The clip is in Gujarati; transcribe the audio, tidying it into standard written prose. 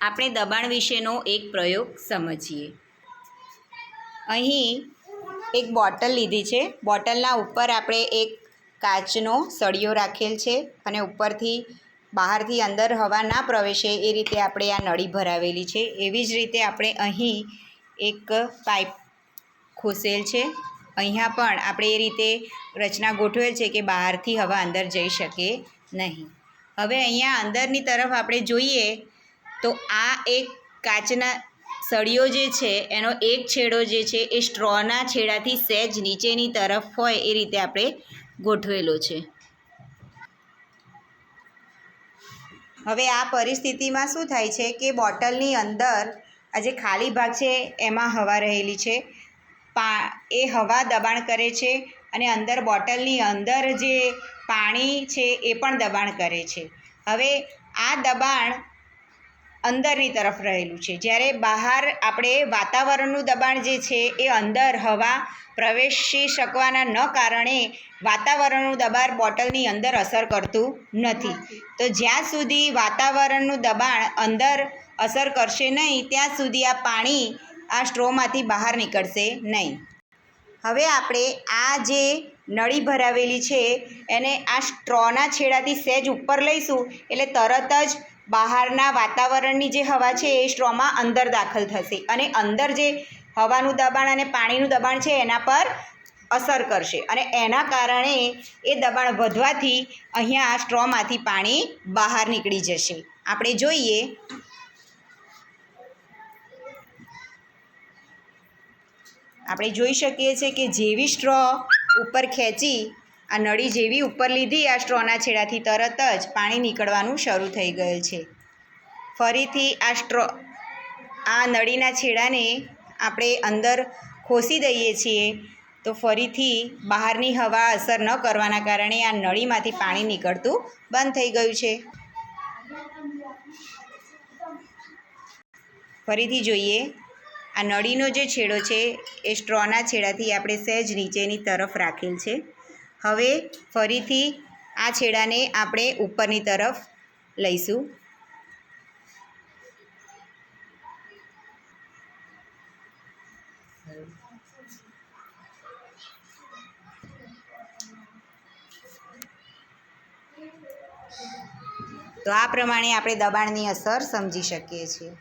આપણે દબાણ વિશેનો એક પ્રયોગ સમજીએ. અહીં એક બોટલ લીધી છે. બોટલના ઉપર આપણે એક કાચનો સળિયો રાખેલ છે અને ઉપરથી બહારથી અંદર હવા ના પ્રવેશે એ રીતે આપણે આ નળી ભરાવેલી છે. એવી જ રીતે આપણે અહીં એક પાઇપ ખોસેલ છે. અહીંયા પણ આપણે એ રીતે રચના ગોઠવેલ છે કે બહારથી હવા અંદર જઈ શકે નહીં. હવે અહીંયા અંદરની તરફ આપણે જોઈએ તો આ એક કાચના સળિયો જે છે એનો એક છેડો જે છે એ સ્ટ્રોના છેડાથી સહેજ નીચેની તરફ હોય એ રીતે આપણે ગોઠવેલો છે. હવે આ પરિસ્થિતિમાં શું થાય છે કે બોટલની અંદર આ જે ખાલી ભાગ છે એમાં હવા રહેલી છે. એ હવા દબાણ કરે છે અને અંદર બોટલની અંદર જે પાણી છે એ પણ દબાણ કરે છે. હવે આ દબાણ અંદરની તરફ રહેલું છે, જ્યારે બહાર આપણે વાતાવરણનું દબાણ જે છે એ અંદર હવા પ્રવેશી શકવાના ન કારણે વાતાવરણનું દબાણ બોટલની અંદર અસર કરતું નથી. તો જ્યાં સુધી વાતાવરણનું દબાણ અંદર અસર કરશે નહીં ત્યાં સુધી આ પાણી આ સ્ટ્રોમાંથી બહાર નીકળશે નહીં. હવે આપણે આ જે નળી ભરાવેલી છે એને આ સ્ટ્રોના છેડાથી સહેજ ઉપર લઈશું એટલે તરત જ બહારના વાતાવરણની જે હવા છે એ સ્ટ્રોમાં અંદર દાખલ થશે અને અંદર જે હવાનું દબાણ અને પાણીનું દબાણ છે એના પર અસર કરશે અને એના કારણે એ દબાણ વધવાથી અહીંયા આ સ્ટ્રોમાંથી પાણી બહાર નીકળી જશે. આપણે જોઈએ આપણે જોઈ શકીએ છીએ કે જેવી સ્ટ્રો ઉપર ખેંચી આ નળી જેવી ઉપર લીધી આ સ્ટ્રોના છેડાથી તરત જ પાણી નીકળવાનું શરૂ થઈ ગયેલ છે. ફરીથી આ નળીના છેડાને આપણે અંદર ખોસી દઈએ છીએ તો ફરીથી બહારની હવા અસર ન કરવાના કારણે આ નળીમાંથી પાણી નીકળતું બંધ થઈ ગયું છે. ફરીથી જોઈએ આ નળીનો જે છેડો છે એ સ્ટ્રોના છેડાથી આપણે સહેજ નીચેની તરફ રાખેલ છે. હવે ફરીથી આ છેડાને આપણે ઉપરની તરફ લઈશું. તો આ પ્રમાણે આપણે દબાણની અસર સમજી શકીએ છીએ.